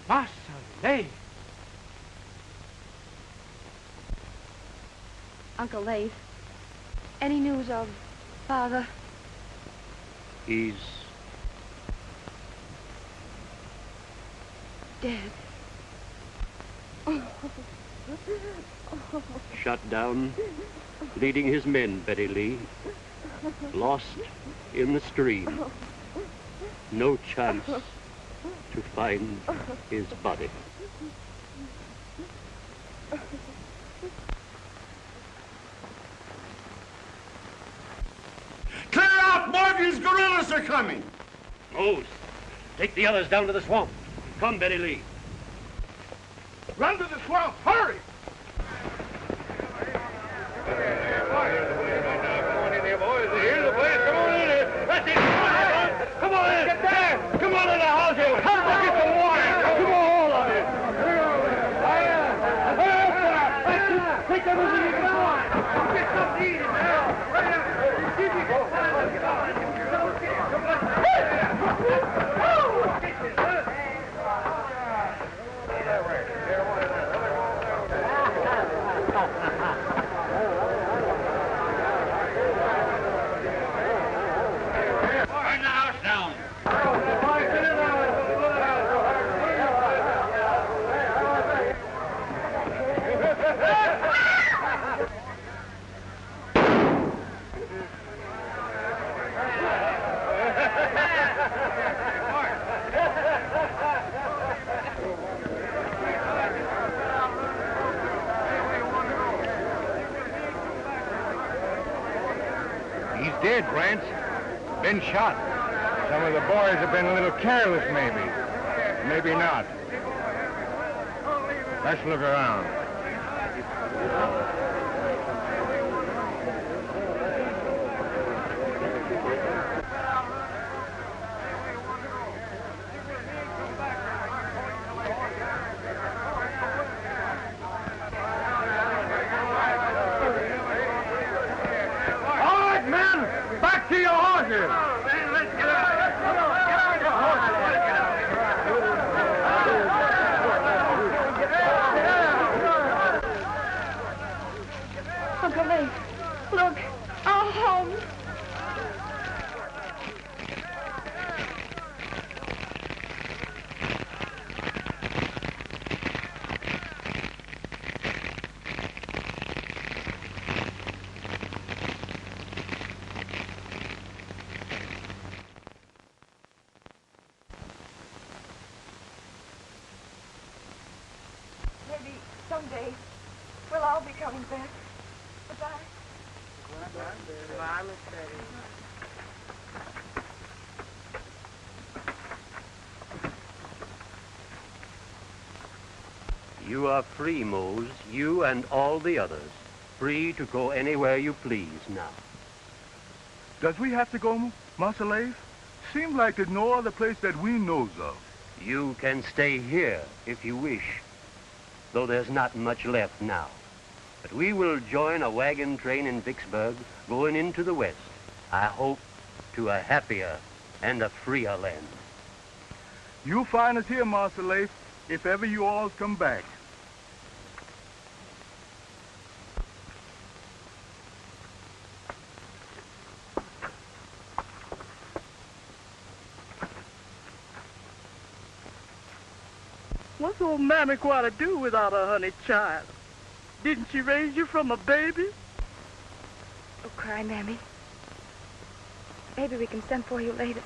Massa Lafe. Uncle Lafe, any news of Father? He's dead. shot down, leading his men, Betty Lee. Lost in the stream. No chance to find his body. Clear out! Morgan's guerrillas are coming! Mose, take the others down to the swamp. Come, Betty Lee. Run to the swamp! Hurry! Come on in! Get there! Come on in the house here! Come on, get some water! Come on, all of you! Take everything you can find! Get something to eat now! Burn the house down! He's dead, Rance. Been shot. Some of the boys have been a little careless, maybe. Maybe not. Let's look around. All right, men! Back to your horses! Uncle Lafe, look, our home. Maybe someday we'll all be coming back. Goodbye. Goodbye, Miss Betty. You are free, Mose, you and all the others. Free to go anywhere you please now. Does we have to go, Massa Lafe? Seems like there's no other place that we knows of. You can stay here if you wish, though there's not much left now. But we will join a wagon train in Vicksburg going into the west. I hope to a happier and a freer land. You'll find us here, Massa Lafe, if ever you all come back. What's old Mammy going to do without her honey child? Didn't she raise you from a baby? Don't cry, Mammy. Maybe we can send for you later.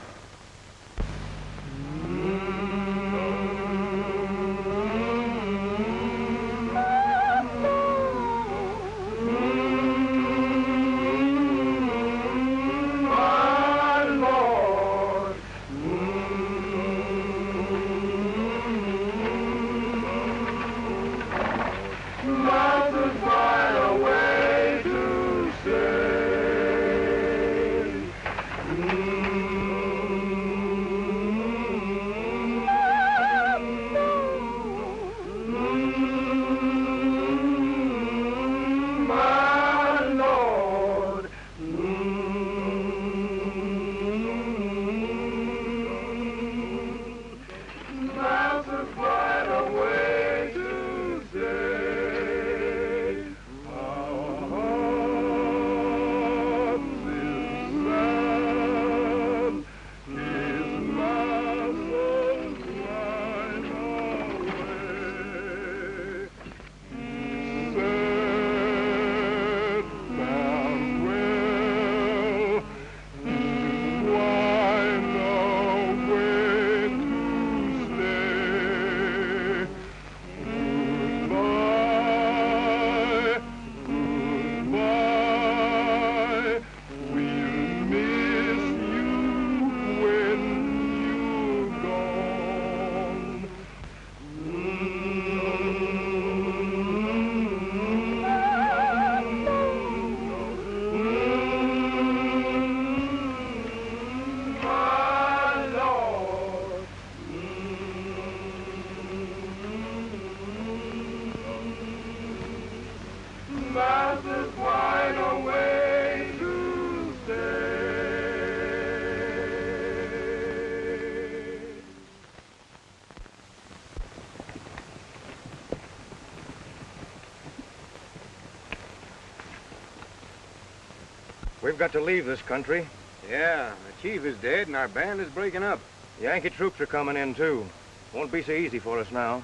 We've got to leave this country. Yeah, the chief is dead and our band is breaking up. Yankee troops are coming in, too. Won't be so easy for us now.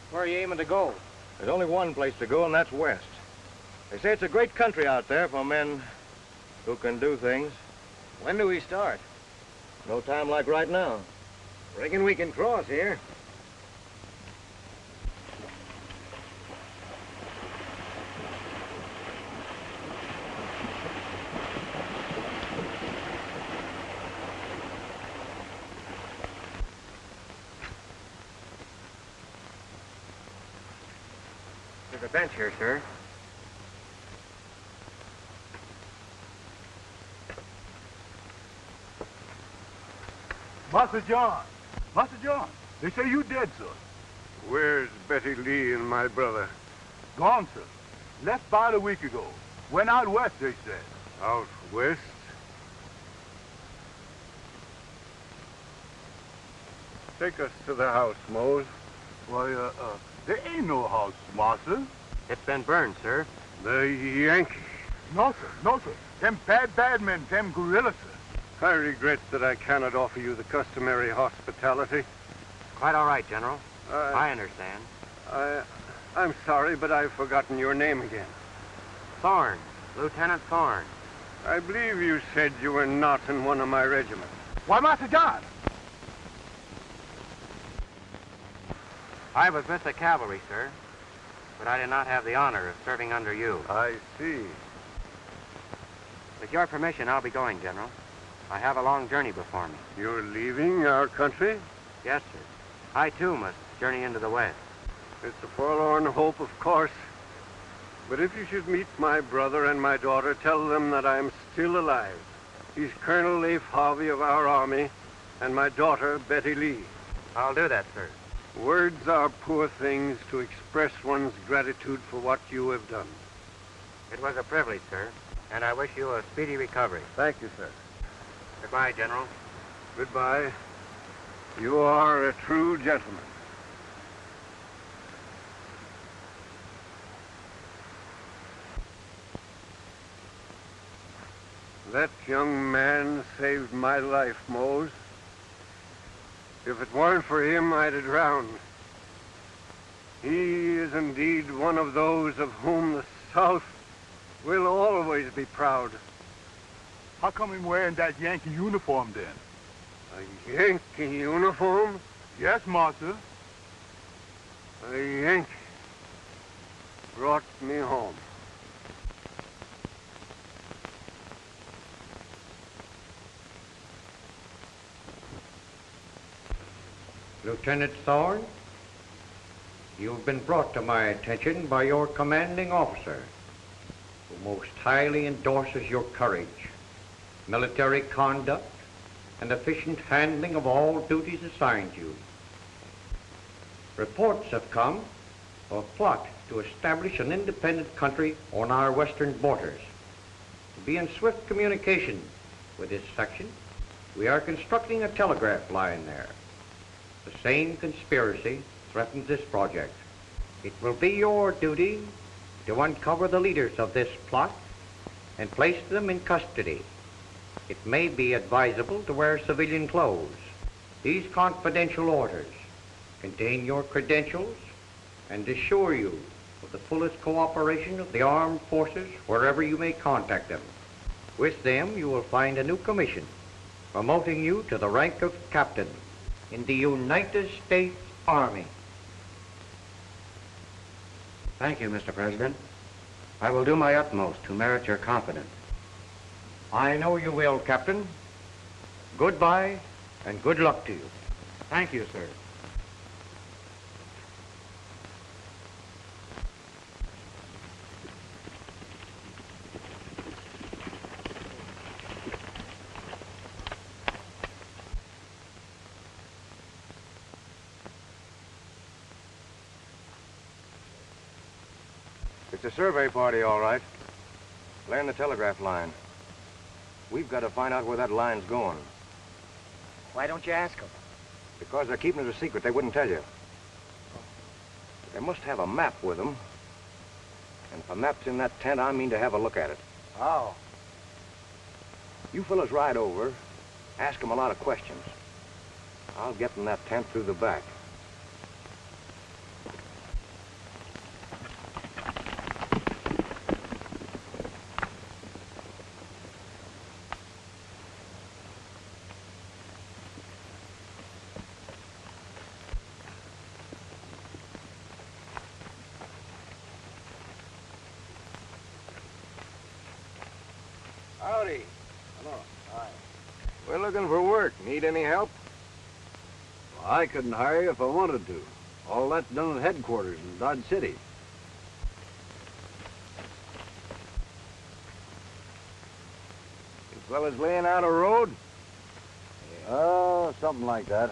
Where are you aiming to go? There's only one place to go, and that's west. They say it's a great country out there for men who can do things. When do we start? No time like right now. Reckon we can cross here. There's a bench here, sir. Master John. Master John, they say you dead, sir. Where's Betty Lee and my brother? Gone, sir. Left about a week ago. Went out west, they said. Out west? Take us to the house, Mose. Why, there ain't no house, master. It's been burned, sir. The Yankees. No, sir. No, sir. Them bad men, them guerrillas, sir. I regret that I cannot offer you the customary hospitality. Quite all right, General. I I understand. I'm sorry, but I've forgotten your name again. Thorne. Lieutenant Thorne. I believe you said you were not in one of my regiments. Why, Master John? I was with the cavalry, sir, but I did not have the honor of serving under you. I see. With your permission, I'll be going, General. I have a long journey before me. You're leaving our country? Yes, sir. I, too, must journey into the West. It's a forlorn hope, of course. But if you should meet my brother and my daughter, tell them that I am still alive. He's Colonel Lafe Harvey of our army, and my daughter, Betty Lee. I'll do that, sir. Words are poor things to express one's gratitude for what you have done. It was a privilege, sir, and I wish you a speedy recovery. Thank you, sir. Goodbye, General. Goodbye. You are a true gentleman. That young man saved my life, Mose. If it weren't for him, I'd have drowned. He is indeed one of those of whom the South will always be proud. How come him wearing that Yankee uniform, then? A Yankee uniform? Yes, master. A Yankee brought me home. Lieutenant Thorne, you've been brought to my attention by your commanding officer, who most highly endorses your courage, military conduct, and efficient handling of all duties assigned you. Reports have come of a plot to establish an independent country on our western borders. To be in swift communication with this section, we are constructing a telegraph line there. The same conspiracy threatens this project. It will be your duty to uncover the leaders of this plot and place them in custody. It may be advisable to wear civilian clothes. These confidential orders contain your credentials and assure you of the fullest cooperation of the armed forces wherever you may contact them. With them, you will find a new commission promoting you to the rank of captain in the United States Army. Thank you, Mr. President. I will do my utmost to merit your confidence. I know you will, Captain. Goodbye, and good luck to you. Thank you, sir. It's a survey party, all right. Laying the telegraph line. We've got to find out where that line's going. Why don't you ask them? Because they're keeping it a secret, they wouldn't tell you. They must have a map with them. And if a map's in that tent, I mean to have a look at it. Oh. You fellas ride over, ask them a lot of questions. I'll get in that tent through the back. Howdy. Hello. Hi. We're looking for work. Need any help? Well, I couldn't hire you if I wanted to. All that's done at headquarters in Dodge City. You fellas laying out a road? Oh, something like that.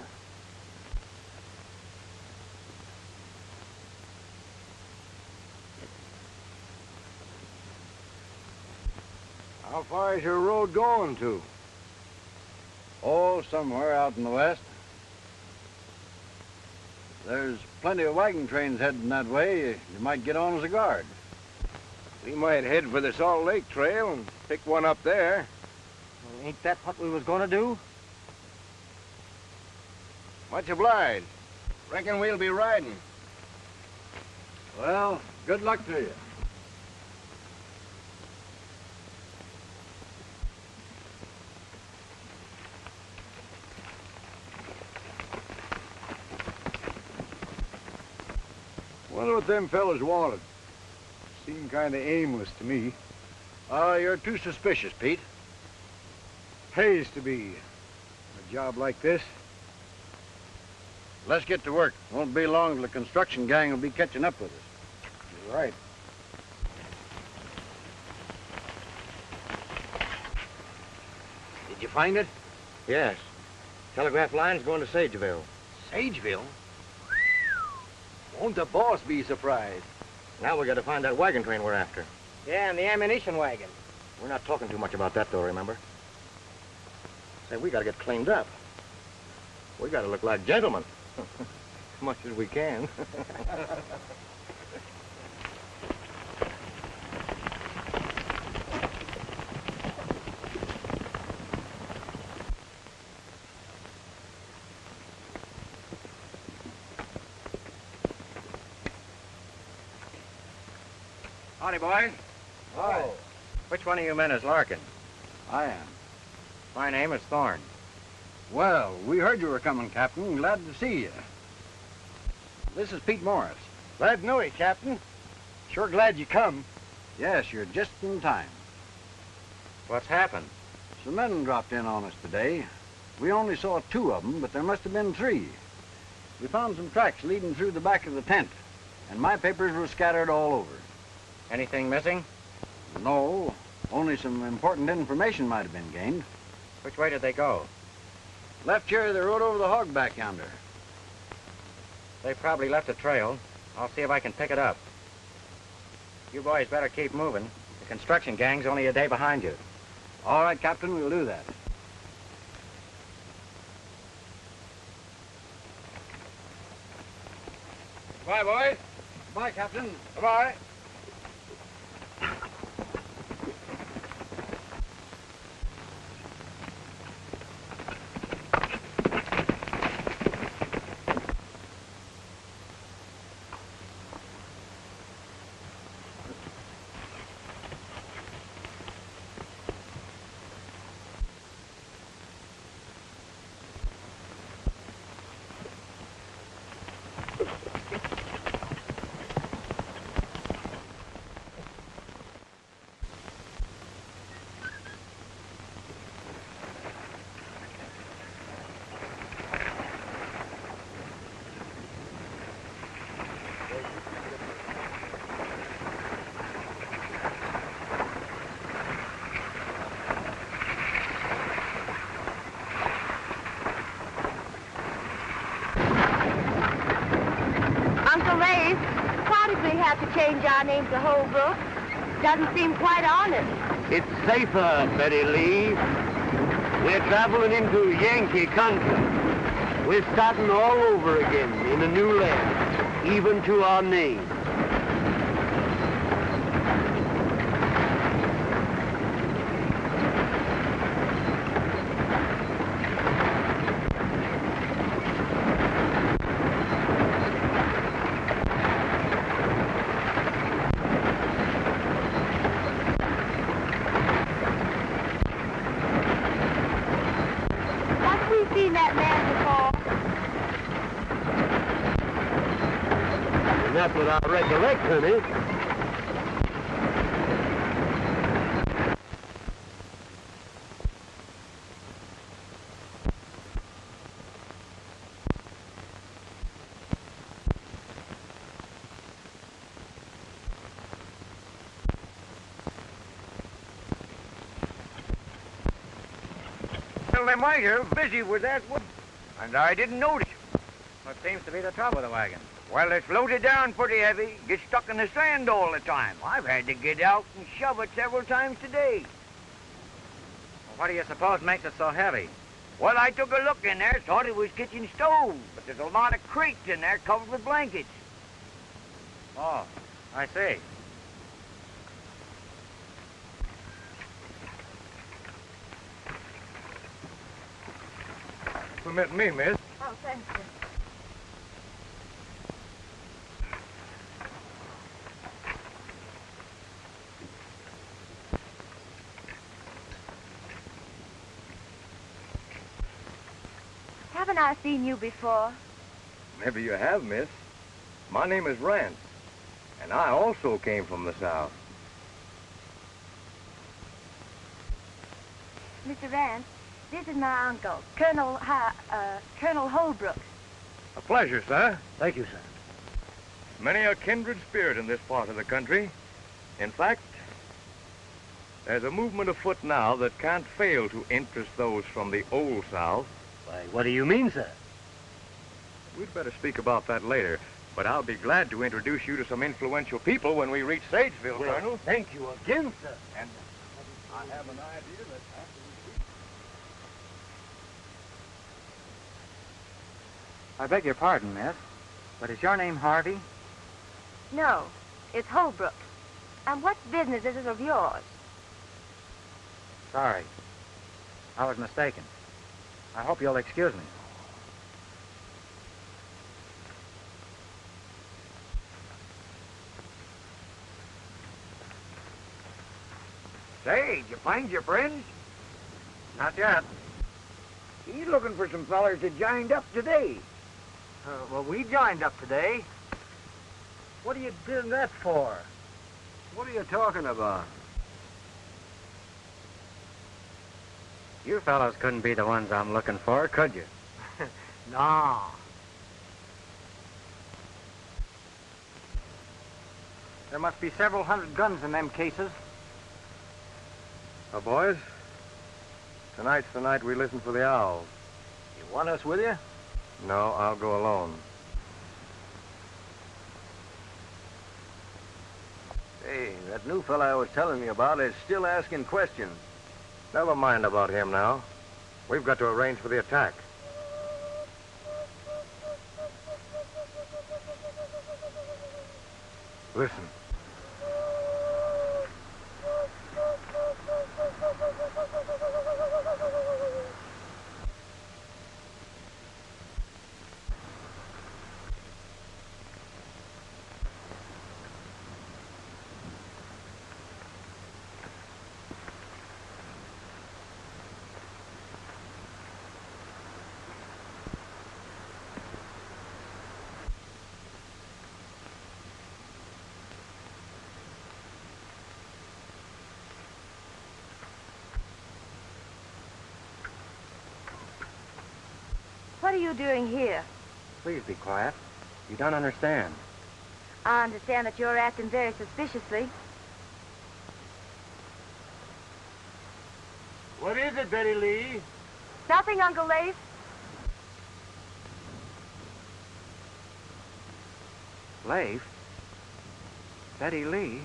How far is your road going to? Oh, somewhere out in the west. There's plenty of wagon trains heading that way. You might get on as a guard. We might head for the Salt Lake Trail and pick one up there. Well, ain't that what we was gonna do? Much obliged. Reckon we'll be riding. Well, good luck to you. Wonder what them fellas wanted. Seemed kind of aimless to me. You're too suspicious, Pete. Pays to be. A job like this. Let's get to work. Won't be long till the construction gang will be catching up with us. You're right. Did you find it? Yes. Telegraph line's going to Sageville. Sageville? Won't the boss be surprised? Now we got to find that wagon train we're after. Yeah, and the ammunition wagon. We're not talking too much about that, though, remember? Say, we got to get cleaned up. We got to look like gentlemen. As much as we can. Howdy, boys. Hi. Which one of you men is Larkin? I am. My name is Thorne. Well, we heard you were coming, Captain. Glad to see you. This is Pete Morris. Glad to know you, Captain. Sure glad you come. Yes, you're just in time. What's happened? Some men dropped in on us today. We only saw 2 of them, but there must have been 3. We found some tracks leading through the back of the tent, and my papers were scattered all over. Anything missing? No, only some important information might have been gained. Which way did they go? Left here, they rode over the hog back yonder. They probably left a trail. I'll see if I can pick it up. You boys better keep moving. The construction gang's only a day behind you. All right, Captain, we'll do that. Bye, boys. Bye, Captain. Bye-bye. Have to change our name to Holbrook. Doesn't seem quite honest. It's safer, Betty Lee. We're traveling into Yankee country. We're starting all over again in a new land, even to our name. that's what I recollect, honey. Well, them wagons are busy with that wood, and I didn't notice. What seems to be the trouble with the wagon? Well, it's loaded down pretty heavy, gets stuck in the sand all the time. I've had to get out and shove it several times today. Well, what do you suppose makes it so heavy? Well, I took a look in there, thought it was kitchen stove, but there's a lot of crates in there covered with blankets. Oh, I see. Permit me, miss. Oh, thank you. Haven't I seen you before? Maybe you have, miss. My name is Rance, and I also came from the South. Mr. Rance, this is my uncle, Colonel Holbrook. A pleasure, sir. Thank you, sir. Many a kindred spirit in this part of the country. In fact, there's a movement afoot now that can't fail to interest those from the old South. Why, what do you mean, sir? We'd better speak about that later, but I'll be glad to introduce you to some influential people when we reach Sageville, Well, Colonel. thank you again, sir. And I have an idea that after we reach... I beg your pardon, miss, but is your name Harvey? No, it's Holbrook. And what business is it of yours? Sorry. I was mistaken. I hope you'll excuse me. Say, did you find your friends? Not yet. He's looking for some fellers that joined up today. Well, we joined up today. What are you doing that for? What are you talking about? You fellows couldn't be the ones I'm looking for, could you? No. There must be several hundred guns in them cases. Now, boys, tonight's the night we listen for the owls. You want us with you? No, I'll go alone. Hey, that new fella I was telling you about is still asking questions. Never mind about him now. We've got to arrange for the attack. Listen. What are you doing here? Please be quiet. You don't understand. I understand that you're acting very suspiciously. What is it, Betty Lee? Nothing, Uncle Lafe. Lafe? Betty Lee?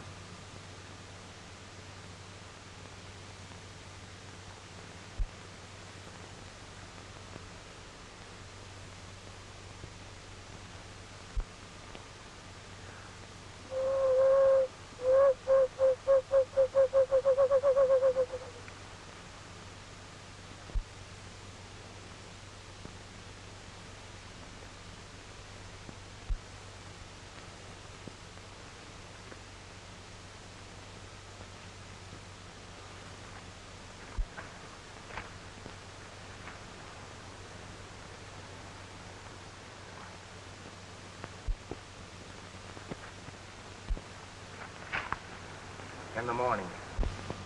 in the morning,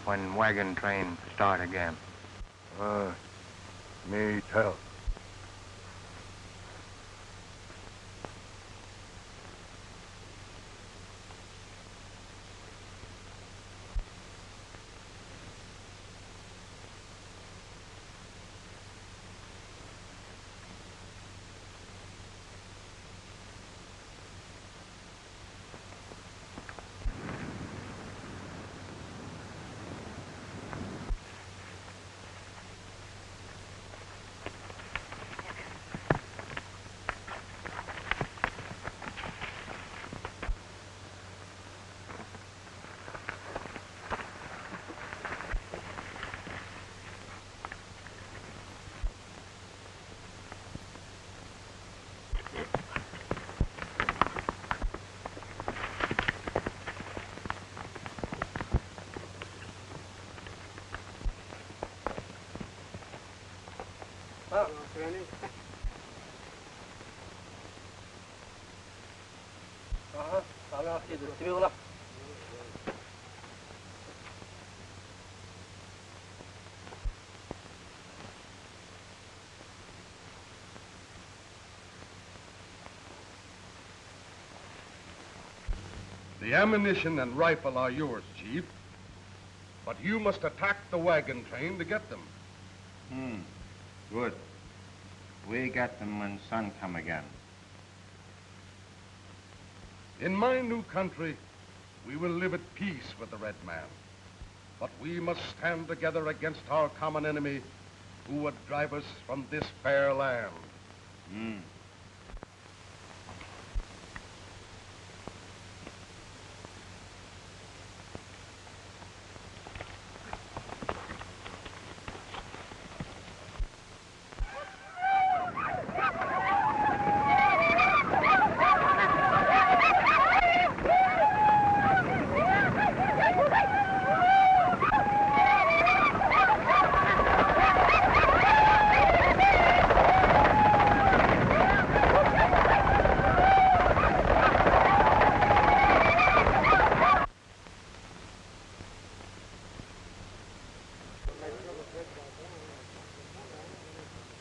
when wagon train start again. Me tell. The ammunition and rifle are yours, Chief. But you must attack the wagon train to get them. Good. We get them when sun come again. In my new country, we will live at peace with the red man. But we must stand together against our common enemy who would drive us from this fair land.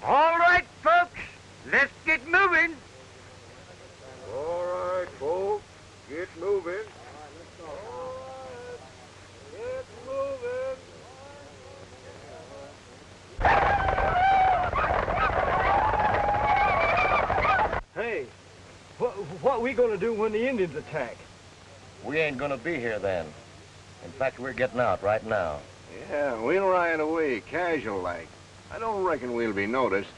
All right, folks, let's get moving. All right, folks, get moving. Get moving. Hey, what are we going to do when the Indians attack? We ain't gonna be here then. In fact, we're getting out right now. Yeah, we'll ride away, casual-like. I don't reckon we'll be noticed.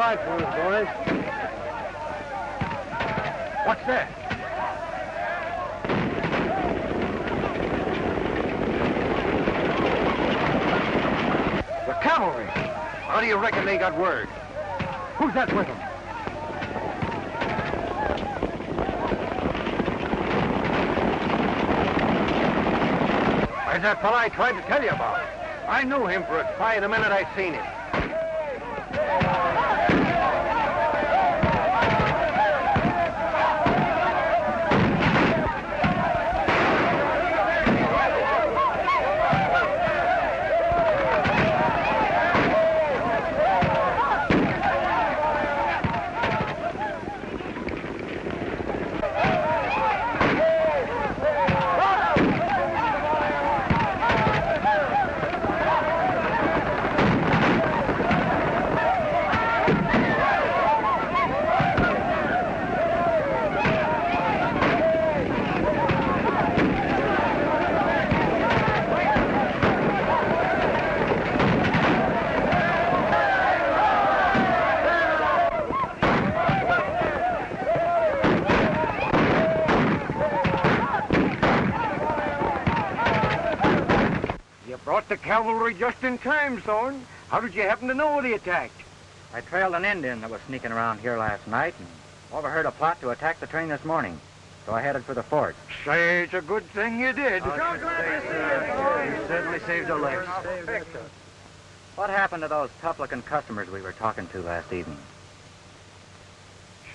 rifles, boys. What's that? The cavalry. How do you reckon they got word? Who's that with them? Where's that fella I tried to tell you about? I knew him for a spy the minute I seen him. The cavalry just in time, Thorne. How did you happen to know they attacked? I trailed an Indian that was sneaking around here last night and overheard a plot to attack the train this morning. So I headed for the fort. Say, it's a good thing you did. You certainly saved our lives. What happened to those tough-looking customers we were talking to last evening?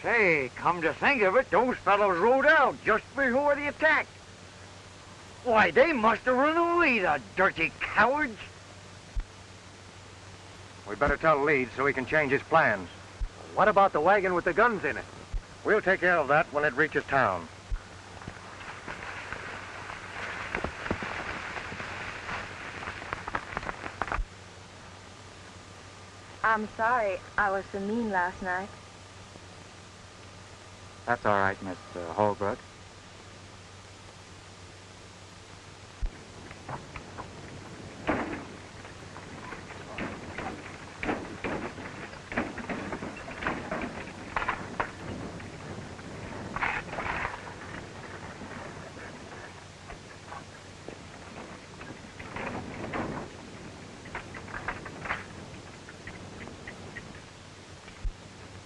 Say, come to think of it, those fellows rode out just before the attack. Why, they must have run away, the dirty cowards. We better tell Leeds so he can change his plans. What about the wagon with the guns in it? We'll take care of that when it reaches town. I'm sorry I was so mean last night. That's all right, Miss Holbrook.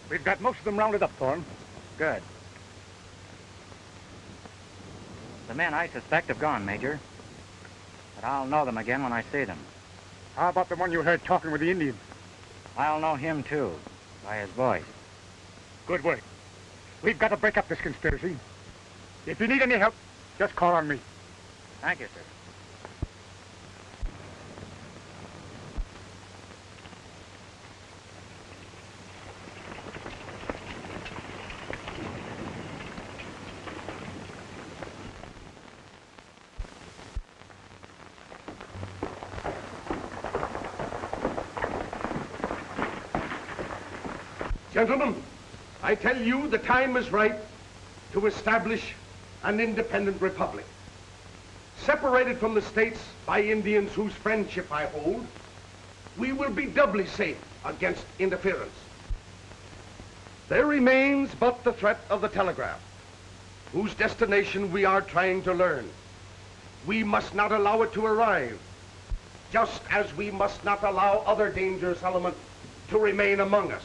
We've got most of them rounded up, Thorne. Good. The men I suspect have gone, Major. But I'll know them again when I see them. How about the one you heard talking with the Indians? I'll know him, too, by his voice. Good work. We've got to break up this conspiracy. If you need any help, just call on me. Thank you, sir. Gentlemen, I tell you the time is right to establish an independent republic. Separated from the states by Indians whose friendship I hold, we will be doubly safe against interference. There remains but the threat of the telegraph, whose destination we are trying to learn. We must not allow it to arrive, just as we must not allow other dangerous elements to remain among us.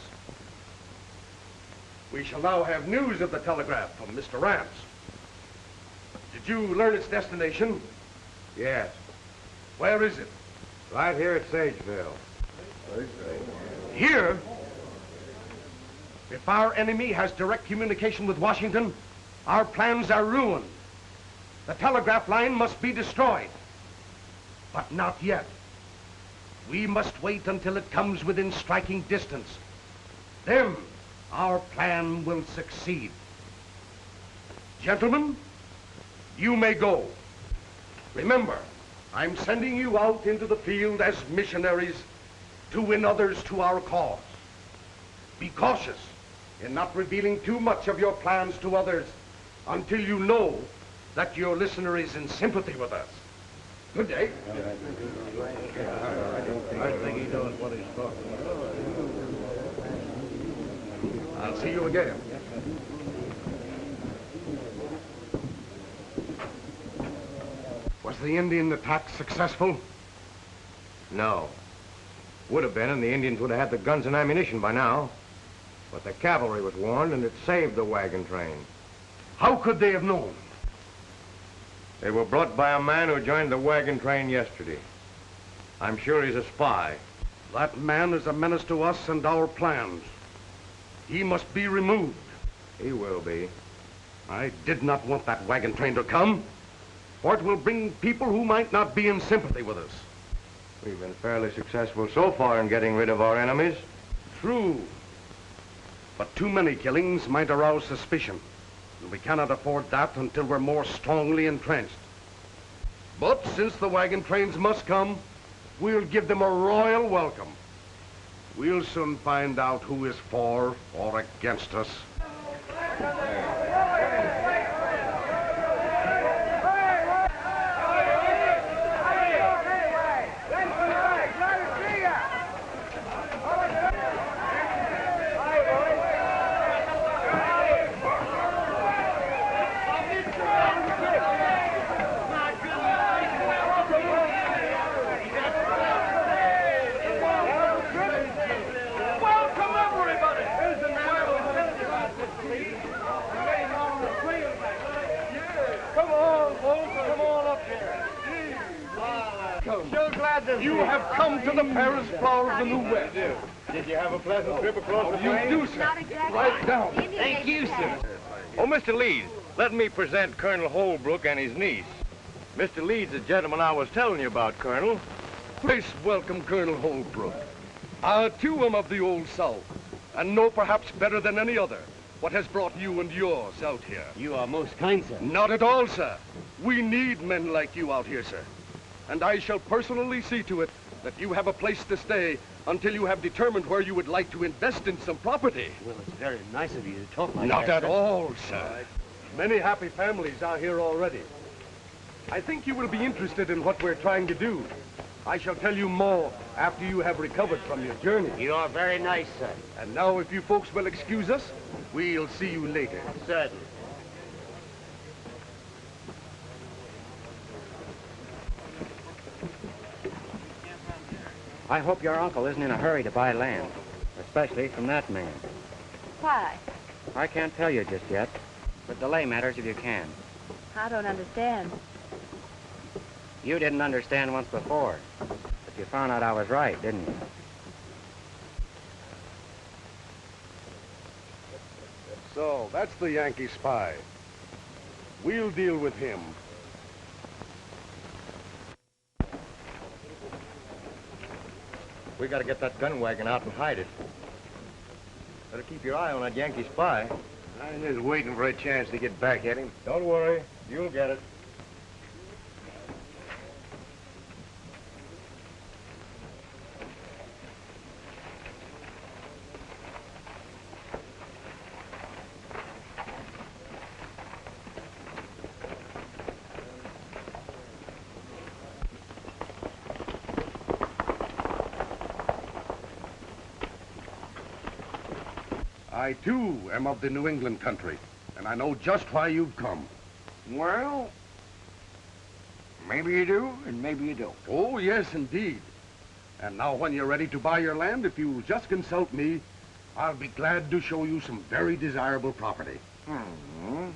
We shall now have news of the telegraph from Mr. Rance. Did you learn its destination? Yes. Where is it? Right here at Sageville. Here? If our enemy has direct communication with Washington, our plans are ruined. The telegraph line must be destroyed. But not yet. We must wait until it comes within striking distance. Then our plan will succeed. Gentlemen, you may go. Remember, I'm sending you out into the field as missionaries to win others to our cause. Be cautious in not revealing too much of your plans to others until you know that your listener is in sympathy with us. Good day. I think he knows what he's talking about. I'll see you again. Was the Indian attack successful? No. Would have been, and the Indians would have had the guns and ammunition by now. But the cavalry was warned, and it saved the wagon train. How could they have known? They were brought by a man who joined the wagon train yesterday. I'm sure he's a spy. That man is a menace to us and our plans. He must be removed. He will be. I did not want that wagon train to come, for it will bring people who might not be in sympathy with us. We've been fairly successful so far in getting rid of our enemies. True. But too many killings might arouse suspicion, and we cannot afford that until we're more strongly entrenched. But since the wagon trains must come, we'll give them a royal welcome. We'll soon find out who is for or against us. You have come to the fairest flower of the New West. Did you have a pleasant trip across the plains? You do, sir. Right down. Thank you, sir. Oh, Mr. Leeds, let me present Colonel Holbrook and his niece. Mr. Leeds, the gentleman I was telling you about, Colonel. Please welcome Colonel Holbrook. Too am of the Old South, and know perhaps better than any other what has brought you and yours out here. You are most kind, sir. Not at all, sir. We need men like you out here, sir. And I shall personally see to it that you have a place to stay until you have determined where you would like to invest in some property. Well, it's very nice of you to talk like Not that. at all, sir. Many happy families are here already. I think you will be interested in what we're trying to do. I shall tell you more after you have recovered from your journey. You are very nice, sir. And now, if you folks will excuse us, we'll see you later. Certainly. I hope your uncle isn't in a hurry to buy land, especially from that man. Why? I can't tell you just yet, but delay matters if you can. I don't understand. You didn't understand once before, but you found out I was right, didn't you? So, that's the Yankee spy. We'll deal with him. We gotta get that gun wagon out and hide it. Better keep your eye on that Yankee spy. I'm just waiting for a chance to get back at him. Don't worry, you'll get it. I, too, am of the New England country, and I know just why you've come. Well, maybe you do, and maybe you don't. Oh, yes, indeed. And now when you're ready to buy your land, if you'll just consult me, I'll be glad to show you some very desirable property. Hmm.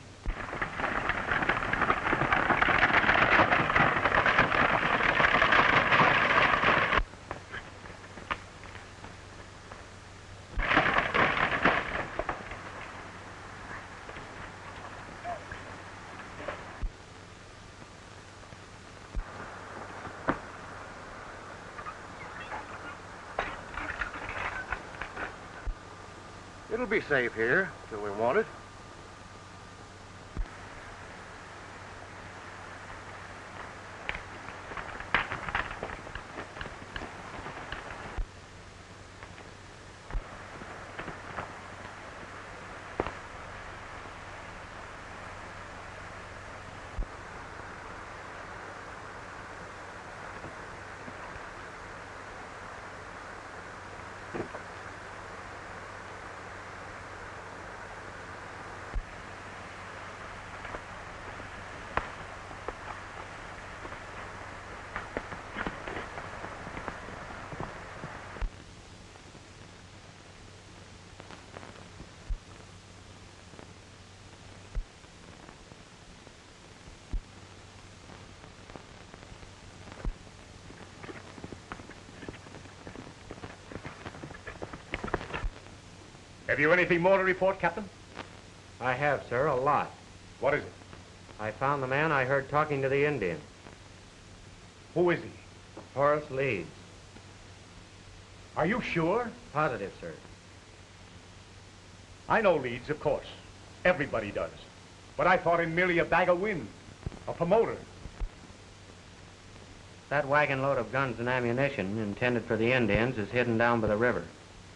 It'll be safe here till we want it. Have you anything more to report, Captain? I have, sir, a lot. What is it? I found the man I heard talking to the Indians. Who is he? Horace Leeds. Are you sure? Positive, sir. I know Leeds, of course. Everybody does. But I thought him merely a bag of wind, a promoter. That wagon load of guns and ammunition intended for the Indians is hidden down by the river.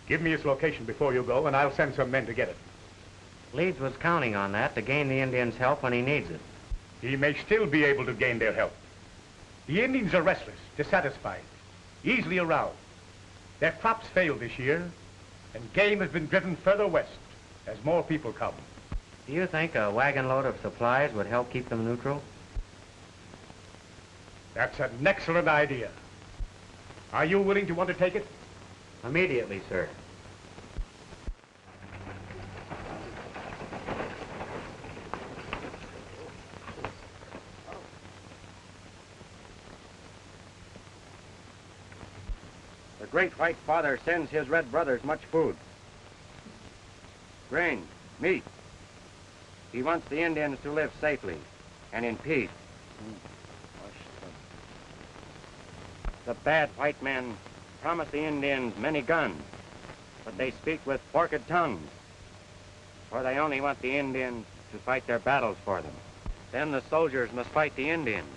Give me his location before you go, and I'll send some men to get it. Leeds was counting on that to gain the Indians' help when he needs it. He may still be able to gain their help. The Indians are restless, dissatisfied, easily aroused. Their crops failed this year, and game has been driven further west as more people come. Do you think a wagon load of supplies would help keep them neutral? That's an excellent idea. Are you willing to undertake it? Immediately, sir. The Great White Father sends his red brothers much food. Grain, meat. He wants the Indians to live safely and in peace. The bad white men promise the Indians many guns, but they speak with forked tongues, for they only want the Indians to fight their battles for them. Then the soldiers must fight the Indians,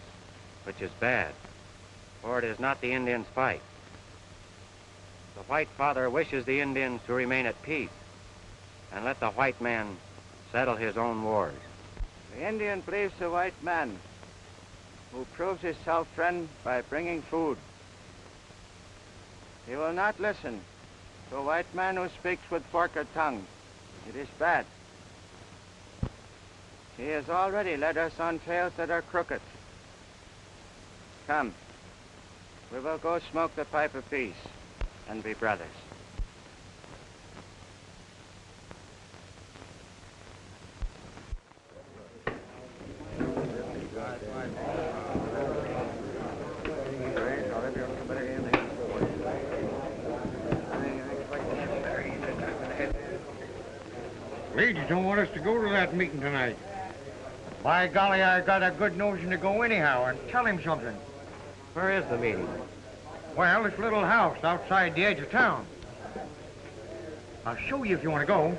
which is bad, for it is not the Indians' fight. The White Father wishes the Indians to remain at peace and let the white man settle his own wars. The Indian believes the white man, who proves himself friend by bringing food. He will not listen to a white man who speaks with forked tongue. It is bad. He has already led us on trails that are crooked. Come, we will go smoke the pipe of peace and be brothers. Leeds don't want us to go to that meeting tonight. By golly, I got a good notion to go anyhow and tell him something. Where is the meeting? Well, this little house outside the edge of town. I'll show you if you want to go.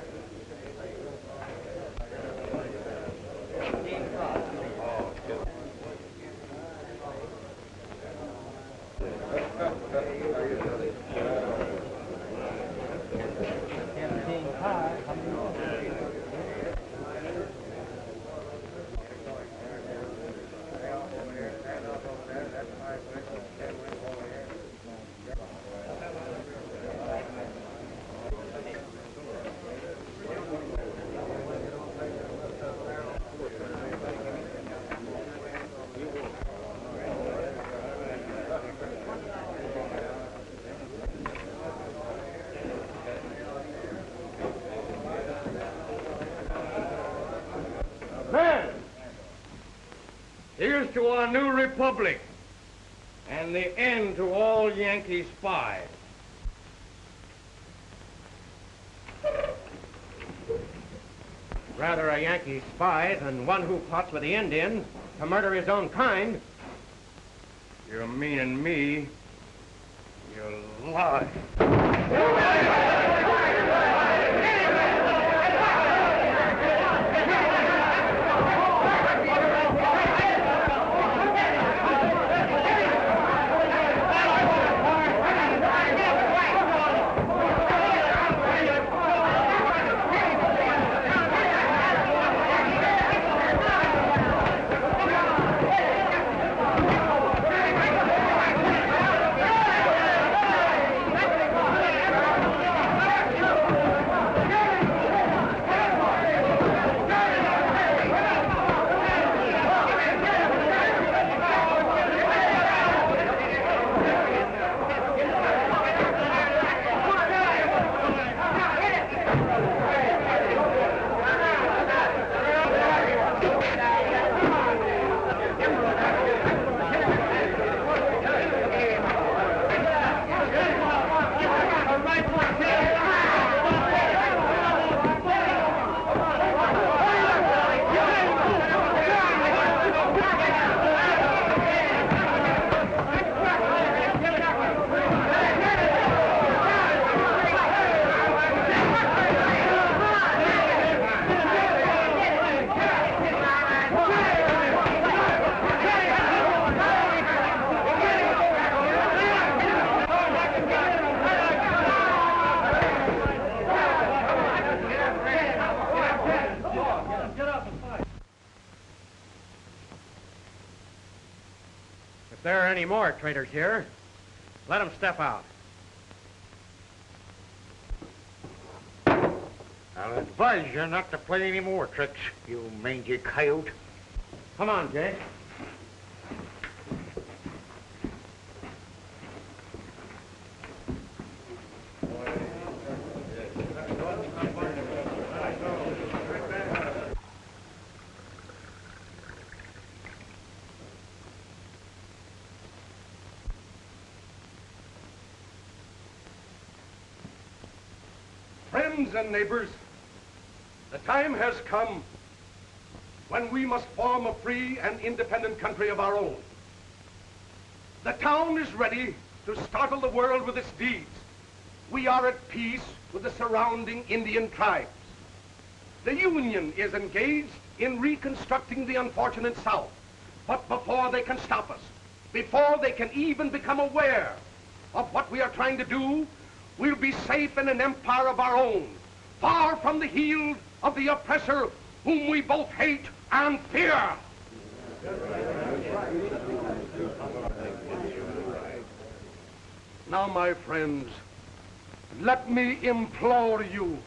Here's to our new republic and the end to all Yankee spies. Rather a Yankee spy than one who plots with the Indians to murder his own kind. You're meaning me. You lie. any more traitors here. Let them step out. I'll advise you not to play any more tricks, you mangy coyote. Come on, Jake. Friends and neighbors, the time has come when we must form a free and independent country of our own. The town is ready to startle the world with its deeds. We are at peace with the surrounding Indian tribes. The Union is engaged in reconstructing the unfortunate South. But before they can stop us, before they can even become aware of what we are trying to do, we'll be safe in an empire of our own, far from the heel of the oppressor whom we both hate and fear. Now, my friends, let me implore you.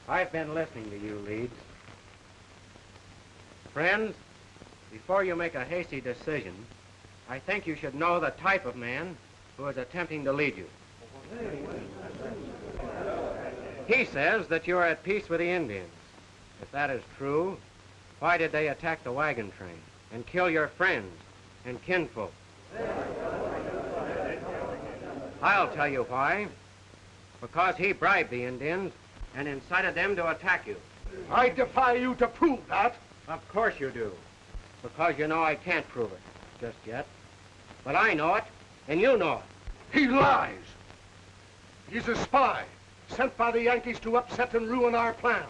I've been listening to you, Leeds. Friends, before you make a hasty decision, I think you should know the type of man who is attempting to lead you. He says that you're at peace with the Indians. If that is true, why did they attack the wagon train and kill your friends and kinfolk? I'll tell you why. Because he bribed the Indians and incited them to attack you. I defy you to prove that. Of course you do. Because you know I can't prove it just yet. But I know it, and you know it. He lies. He's a spy, sent by the Yankees to upset and ruin our plans.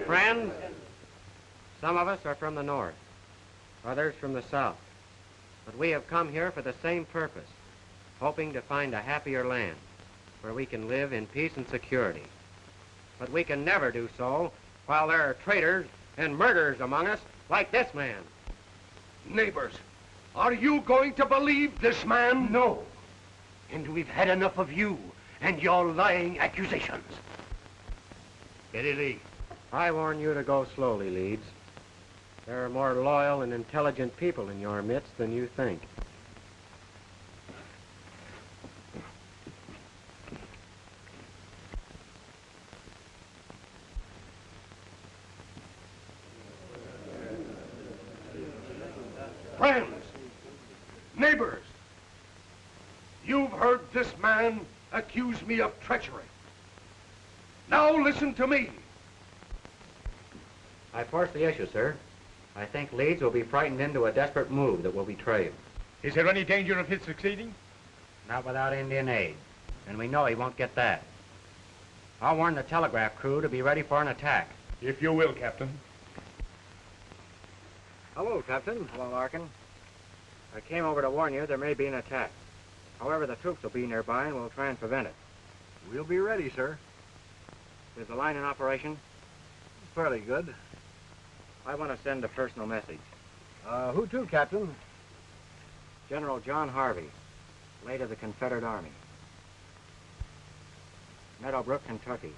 Friends, some of us are from the north, others from the south. But we have come here for the same purpose, hoping to find a happier land where we can live in peace and security. But we can never do so while there are traitors and murderers among us like this man. Neighbors, are you going to believe this man? No. And we've had enough of you and your lying accusations. Eddie Lee. I warn you to go slowly, Leeds. There are more loyal and intelligent people in your midst than you think. Friends, neighbors, you've heard this man accuse me of treachery. Now listen to me. I force the issue, sir. I think Leeds will be frightened into a desperate move that will betray him. Is there any danger of his succeeding? Not without Indian aid, and we know he won't get that. I'll warn the telegraph crew to be ready for an attack. If you will, Captain. Hello, Captain. Hello, Larkin. I came over to warn you there may be an attack. However, the troops will be nearby and we'll try and prevent it. We'll be ready, sir. Is the line in operation? Fairly good. I want to send a personal message. Who to, Captain? General John Harvey, late of the Confederate Army. Meadowbrook, Kentucky.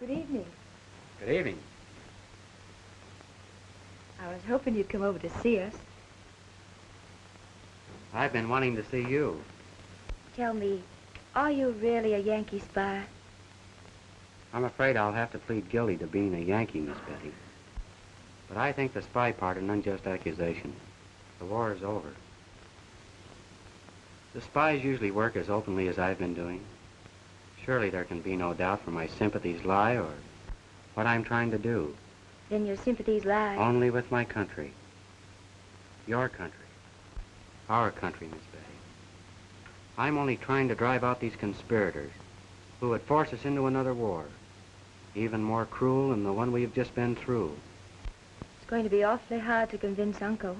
Good evening. Good evening. I was hoping you'd come over to see us. I've been wanting to see you. Tell me, are you really a Yankee spy? I'm afraid I'll have to plead guilty to being a Yankee, Miss Betty. But I think the spy part an unjust accusation. The war is over. The spies usually work as openly as I've been doing. Surely there can be no doubt where my sympathies lie or what I'm trying to do. Then your sympathies lie... Only with my country. Your country. Our country, Miss Betty. I'm only trying to drive out these conspirators who would force us into another war, even more cruel than the one we've just been through. It's going to be awfully hard to convince Uncle.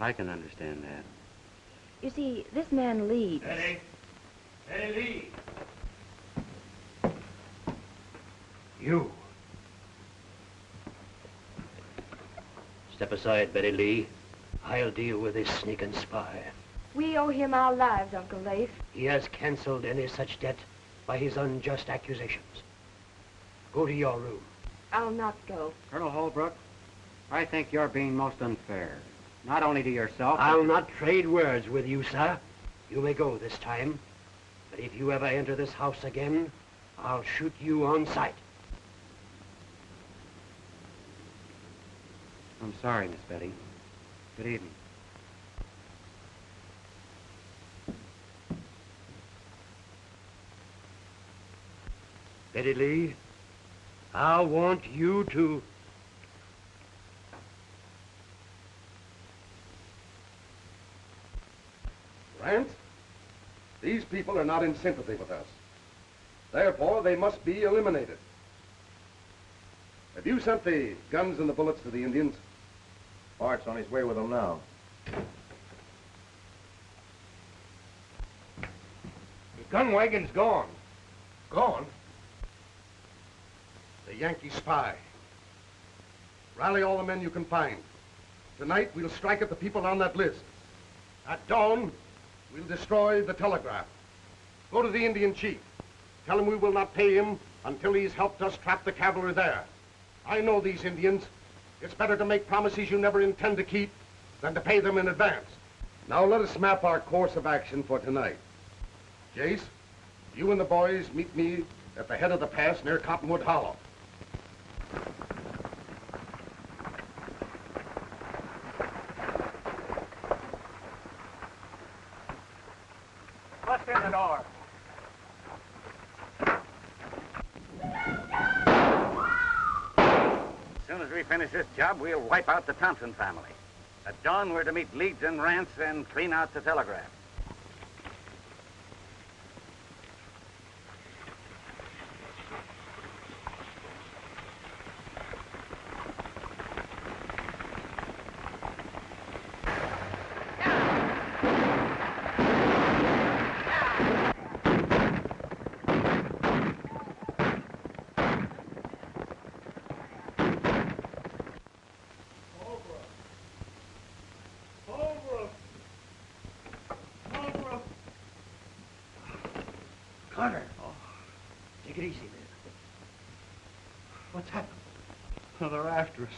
I can understand that. You see, this man leads. Betty! Betty Lee! You. Step aside, Betty Lee. I'll deal with this sneaking spy. We owe him our lives, Uncle Lafe. He has canceled any such debt by his unjust accusations. Go to your room. I'll not go. Colonel Holbrook, I think you're being most unfair. Not only to yourself... I'll not trade words with you, sir. You may go this time. But if you ever enter this house again, I'll shoot you on sight. I'm sorry, Miss Betty. Good evening. Betty Lee, I want you to... Rance, these people are not in sympathy with us. Therefore, they must be eliminated. Have you sent the guns and the bullets to the Indians? Bart's on his way with them now. The gun wagon's gone. Gone? The Yankee spy. Rally all the men you can find. Tonight, we'll strike at the people on that list. At dawn, we'll destroy the telegraph. Go to the Indian chief. Tell him we will not pay him until he's helped us trap the cavalry there. I know these Indians. It's better to make promises you never intend to keep than to pay them in advance. Now let us map our course of action for tonight. Jace, you and the boys meet me at the head of the pass near Cottonwood Hollow. Bust in the door. As soon as we finish this job, we'll wipe out the Thompson family. At dawn, we're to meet Leeds and Rance and clean out the telegraph. Carter. Oh, take it easy, man. What's happened? Oh, they're after us.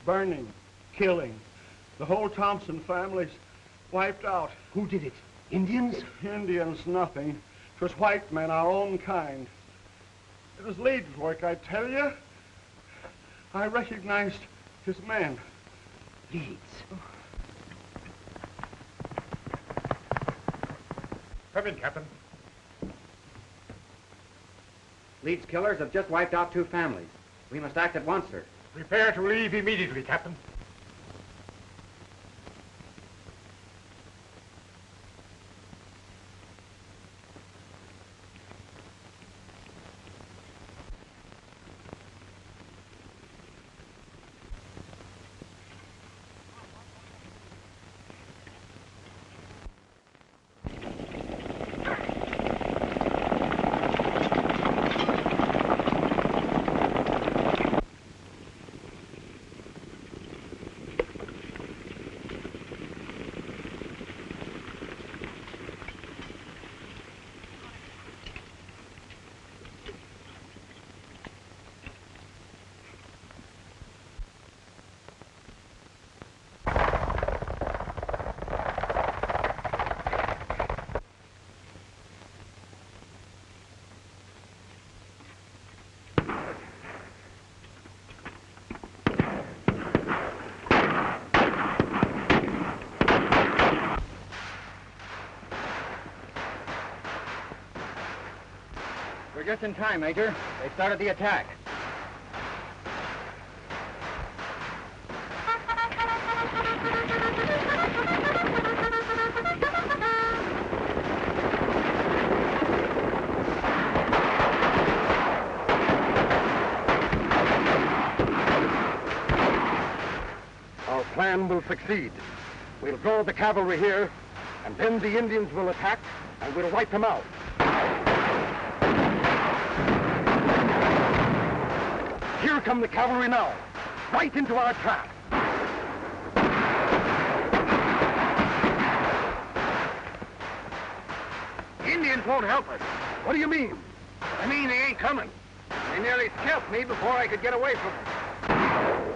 Burning, killing. The whole Thompson family's wiped out. Who did it? Indians? Indians, nothing. 'Twas white men, our own kind. It was Leeds' work, I tell you. I recognized his men. Leeds. Come in, Captain. Leeds killers have just wiped out 2 families. We must act at once, sir. Prepare to leave immediately, Captain. We're just in time, Major. They started the attack. Our plan will succeed. We'll draw the cavalry here, and then the Indians will attack, and we'll wipe them out. Here come the cavalry now, right into our trap. The Indians won't help us. What do you mean? I mean they ain't coming. They nearly scalped me before I could get away from them.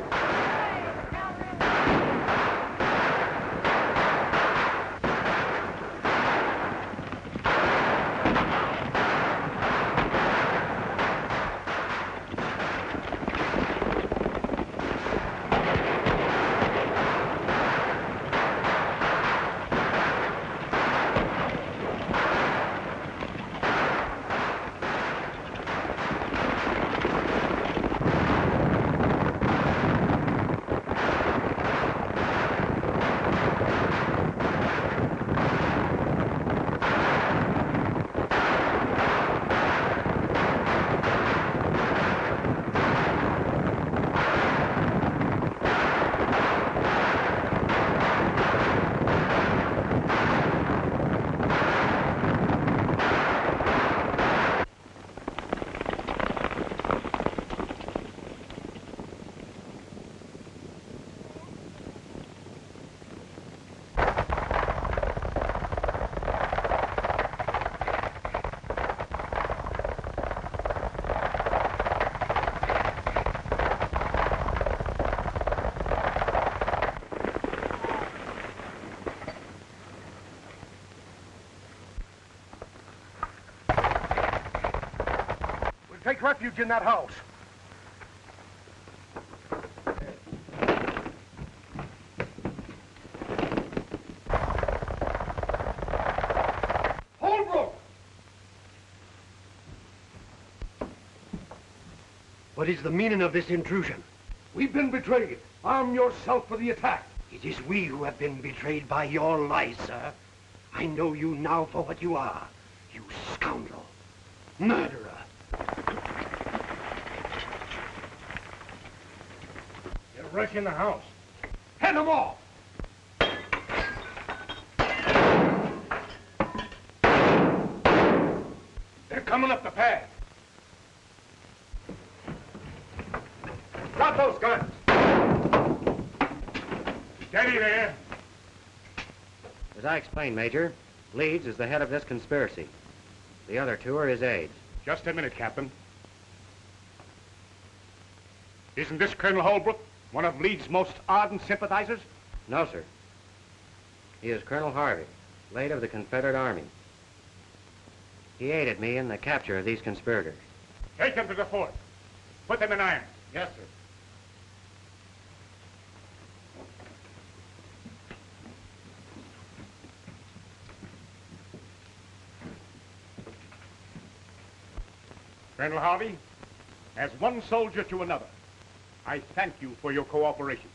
Take refuge in that house. Holbrook! What is the meaning of this intrusion? We've been betrayed. Arm yourself for the attack. It is we who have been betrayed by your lies, sir. I know you now for what you are. You scoundrel. Murderer. Rush in the house. Head them off! They're coming up the path. Drop those guns. Steady there. As I explained, Major, Leeds is the head of this conspiracy. The other two are his aides. Just a minute, Captain. Isn't this Colonel Holbrook? One of Leeds' most ardent sympathizers? No, sir. He is Colonel Harvey, late of the Confederate Army. He aided me in the capture of these conspirators. Take them to the fort. Put them in irons. Yes, sir. Colonel Harvey, as one soldier to another, I thank you for your cooperation.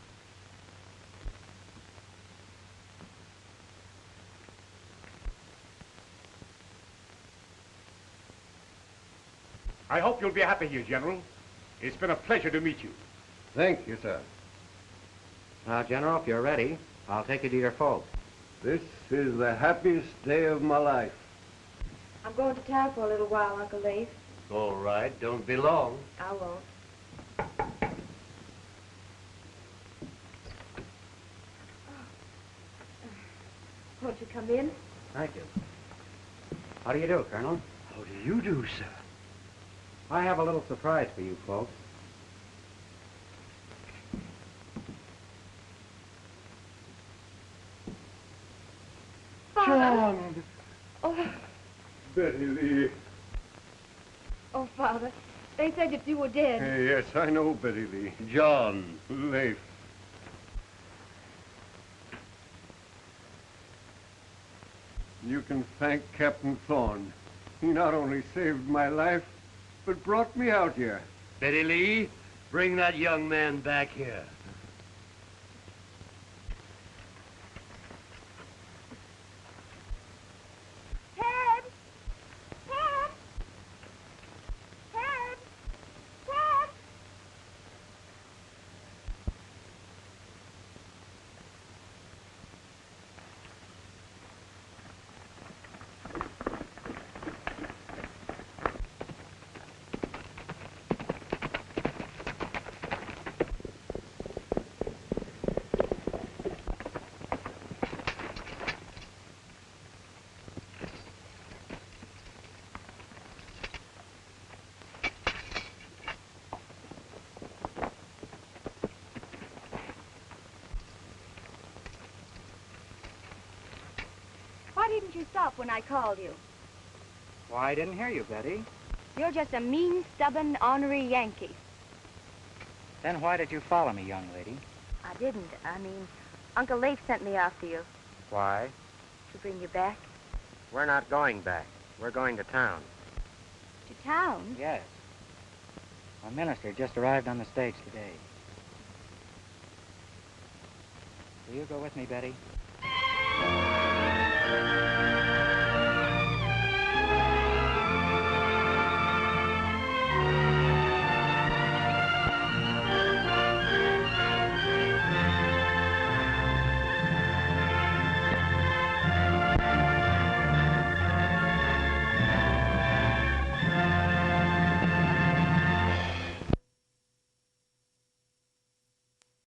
I hope you'll be happy here, General. It's been a pleasure to meet you. Thank you, sir. Now, General, if you're ready, I'll take you to your folks. This is the happiest day of my life. I'm going to town for a little while, Uncle Lafe. All right, don't be long. I won't. Won't you come in? Thank you. How do you do, Colonel? How do you do, sir? I have a little surprise for you folks. Father. John! Oh, Betty Lee. oh, Father. They said that you were dead. Yes, I know Betty Lee. John. Lafe. You can thank Captain Thorne. He not only saved my life, what brought me out here. Betty Lee, bring that young man back here. Ted! Ted! Ted! Ted! Why didn't you stop when I called you? Why, I didn't hear you, Betty. You're just a mean, stubborn, ornery Yankee. Then why did you follow me, young lady? I didn't. I mean, Uncle Lafe sent me after you Why? to bring you back. We're not going back. We're going to town. To town? Yes. A minister just arrived on the stage today. Will you go with me, Betty?